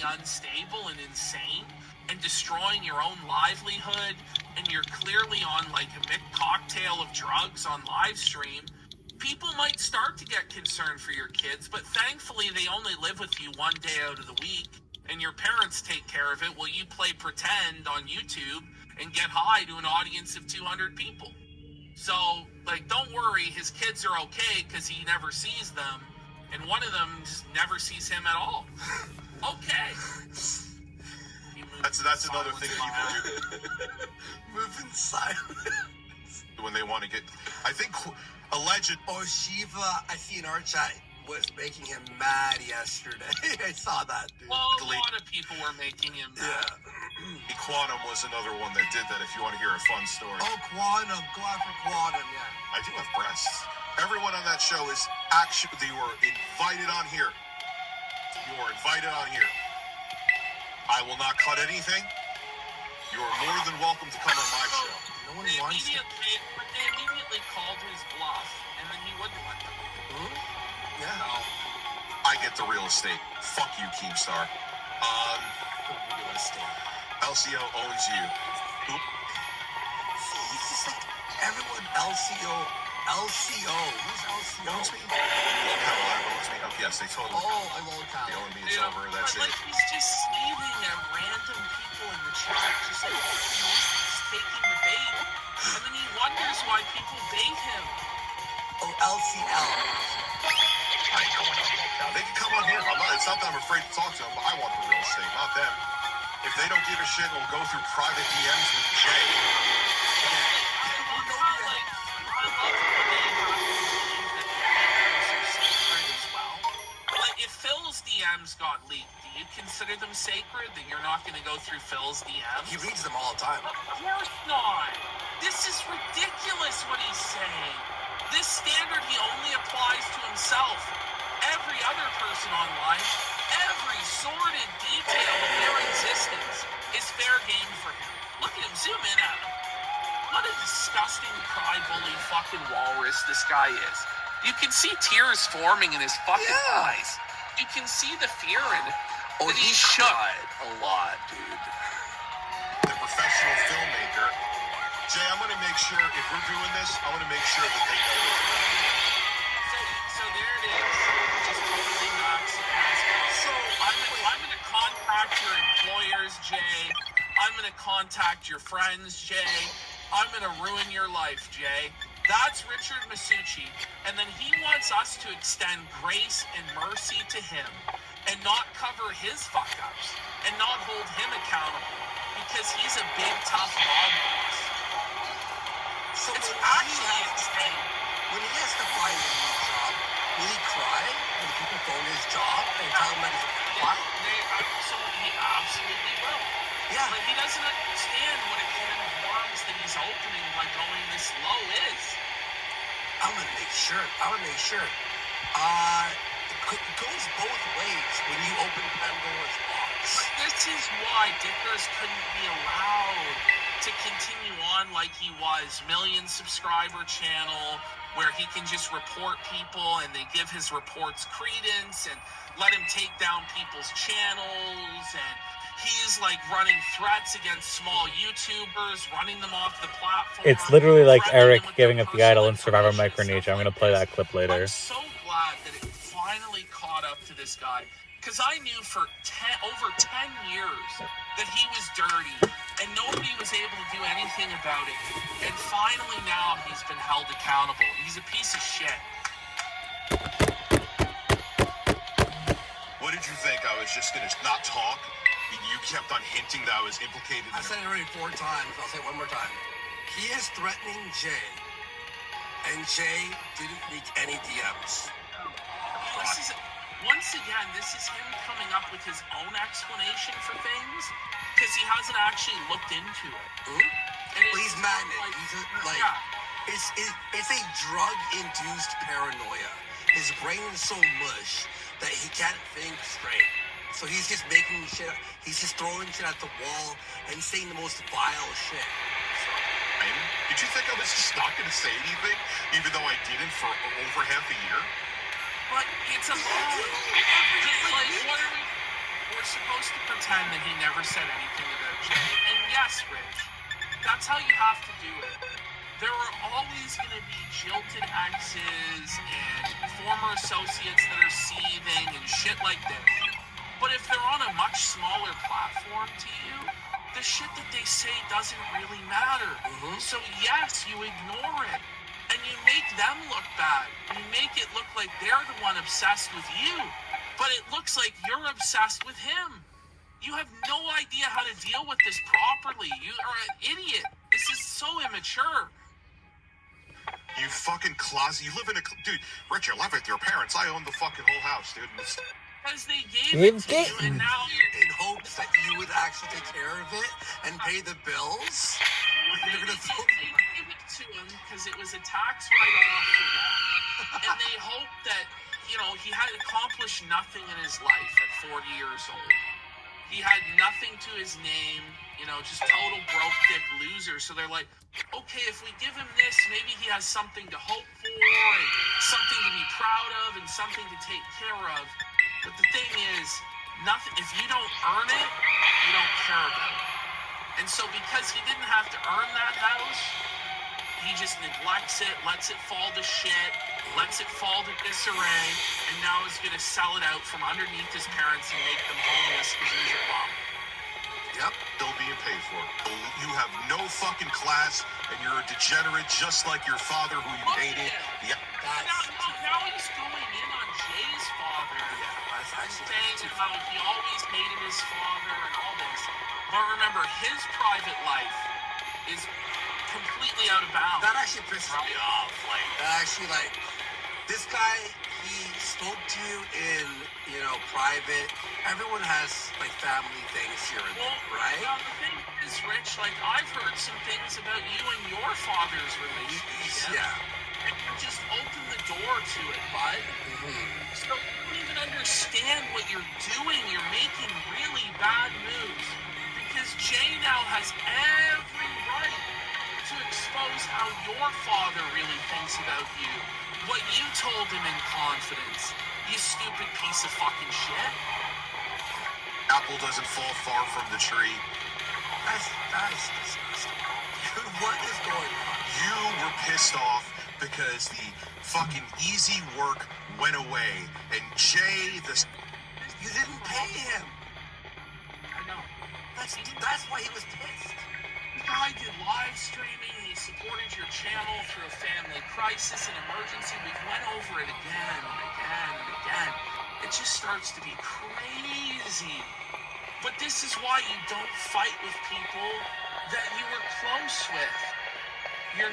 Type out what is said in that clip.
unstable and insane and destroying your own livelihood, and you're clearly on like a mixed cocktail of drugs on live stream, people might start to get concerned for your kids, but thankfully they only live with you one day out of the week, and your parents take care of it while you play pretend on YouTube and get high to an audience of 200 people. So, like, don't worry, his kids are okay because he never sees them, and one of them just never sees him at all. Okay. That's another thing people do. Move in silence. When they want to get, I think, alleged. Oh, Shiva, I see in our chat, was making him mad yesterday. I saw that, dude. Well, a lot of people were making him mad. Yeah. Quantum was another one that did that, if you want to hear a fun story. Oh, Quantum. Go after Quantum, yeah. I do have breasts. Everyone on that show is actually, they were invited on here. You are invited on here. I will not cut anything. You are more than welcome to come on my show. No one wants to. But they immediately called his bluff, and then he wouldn't let them. Yeah. No. I get the real estate. Fuck you, Keemstar. The real estate. LCO owns you. Oop. See, he's just like everyone. LCO. Who's LCO? Owns me? Cadillac owns me. Oh, yes, they totally. Oh, I love Cadillac. They own me. It's over. That's but, it. Like, he's just sneezing at random people in the chat, just like, he's taking the bait. And then he wonders why people bait him. Oh, LCL. I ain't going on local. They can come on here. It's not that I'm afraid to talk to them, but I want the real estate, not them. If they don't give a shit, we'll go through private DMs with Jay. If Phil's DMs got leaked, do you consider them sacred? That you're not going to go through Phil's DMs? He reads them all the time. Of course not. This is ridiculous what he's saying. This standard he only applies to himself. Every other person online, every sordid detail of their existence is fair game for him. Look at him, zoom in at him. What a disgusting cry-bully fucking walrus this guy is. You can see tears forming in his fucking eyes. You can see the fear in it. Oh, he cried a lot, dude. The professional filmmaker. Jay, I'm going to make sure, if we're doing this, I want to make sure that they know this. So there it is. Just totally nuts. So I'm going to contact your employers, Jay. I'm going to contact your friends, Jay. I'm going to ruin your life, Jay. That's Richard Masucci, and then he wants us to extend grace and mercy to him and not cover his fuck-ups and not hold him accountable because he's a big, tough mob boss. So it's actually insane. When he has to find a new job, will he cry when people phone his job and tell him that he's what? He absolutely will. Yeah. But he doesn't understand what a can of worms that he's opening by going this low is. I'm gonna make sure. It goes both ways when you open Pandora's box. But this is why Dickers couldn't be allowed to continue on like he was. Million subscriber channel where he can just report people and they give his reports credence and let him take down people's channels, and he's like running threats against small YouTubers, running them off the platform. It's literally like Eric giving up the idol in Survivor Micronesia. I'm going to play that clip later. I'm so glad that it finally caught up to this guy, because I knew for over 10 years that he was dirty and nobody was able to do anything about it. And finally now he's been held accountable. He's a piece of shit. What did you think? I was just going to not talk? You kept on hinting that I was implicated in I said it already 4 times. I'll say it one more time. He is threatening Jay, and Jay didn't leak any DMs. Once again, this is him coming up with his own explanation for things because he hasn't actually looked into it. And he's madman. It's a drug-induced paranoia. His brain is so mush that he can't think straight. So he's just making shit. He's just throwing shit at the wall and saying the most vile shit. Did you think I was just not going to say anything, even though I didn't for over half a year? But it's a lie. What are we we're supposed to pretend that he never said anything about Jay. And yes, Rich, that's how you have to do it. There are always going to be jilted exes and former associates that are seething and shit like this. But if they're on a much smaller platform to you, the shit that they say doesn't really matter. So yes, you ignore it. And you make them look bad. You make it look like they're the one obsessed with you. But it looks like you're obsessed with him. You have no idea how to deal with this properly. You are an idiot. This is so immature. You fucking closet. You live in a... Dude, Rich, I live with your parents. I own the fucking whole house, dude. Because they gave it to you, and now in hopes that you would actually take care of it and pay the bills. they gave it to him because it was a tax write-off for them. And they hoped that, he had accomplished nothing in his life at 40 years old. He had nothing to his name, just total broke dick loser. So they're like, okay, if we give him this, maybe he has something to hope for and something to be proud of and something to take care of. But the thing is, nothing. If you don't earn it, you don't care about it. And so because he didn't have to earn that house, he just neglects it, lets it fall to shit, lets it fall to disarray, and now is going to sell it out from underneath his parents and make them homeless because he's a bum. Yep, still being paid for. You have no fucking class, and you're a degenerate just like your father who you hated. Yeah. Now he's going in on Jay's father. Yeah, and saying how he always hated his father and all this. But remember, his private life is completely out of bounds. That actually pisses me off. This guy, he spoke to you in, private. Everyone has, family things here and there, right? Now, the thing is, Rich, I've heard some things about you and your father's relationship. Yeah. And you just open the door to it, bud. So you don't even understand what you're doing. You're making really bad moves. Because Jay now has every right to expose how your father really thinks about you. What you told him in confidence. You stupid piece of fucking shit. Apple doesn't fall far from the tree. That's disgusting. What is going on? You were pissed off because the fucking easy work went away, and Jay, You didn't pay him. I know. That's why he was pissed. The guy did live streaming. He supported your channel through a family crisis and emergency. We've went over it again and again and again. It just starts to be crazy. But this is why you don't fight with people that you were close with.